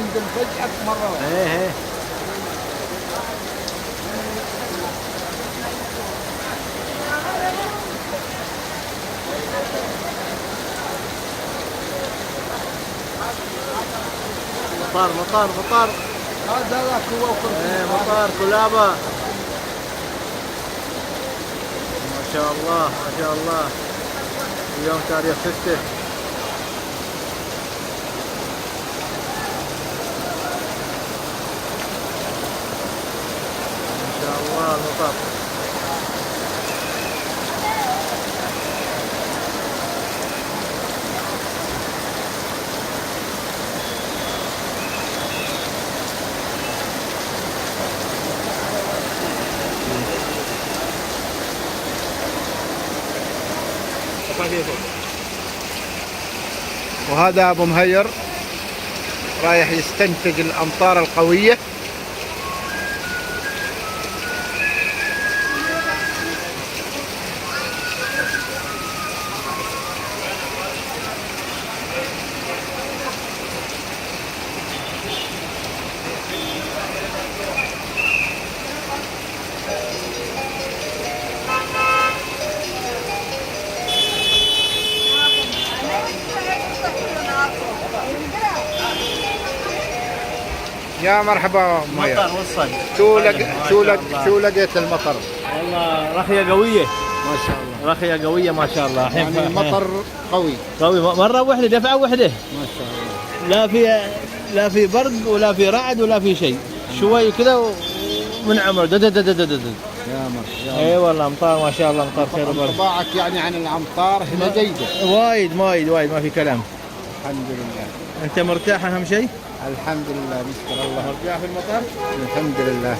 ينزل فجأة مرة واحدة. ايه مطار هذا ذاك هو ايه مطار كلابة. ما شاء الله ما شاء الله. اليوم تاريخ 6. ما شاء الله المطار. وهذا أبو مهير رايح يستنتج الأمطار القوية. يا مرحبا مهير. المطر وصل. شو لقيت المطر؟ والله رخية قوية ما شاء الله. رخية قوية ما شاء الله. يعني مطر قوي قوي مرة واحدة دفعة واحدة. ما شاء الله. لا في برد ولا في رعد ولا في شيء. شوي كذا ومن عمر دد. يا مرحبا. اي والله امطار ما شاء الله امطار خير وبركة. انطباعك يعني عن الامطار هنا جيدة؟ وايد ما في كلام. الحمد لله. انت مرتاح اهم شيء؟ الحمد لله نشكر الله. مرتاح في المطر؟ الحمد لله.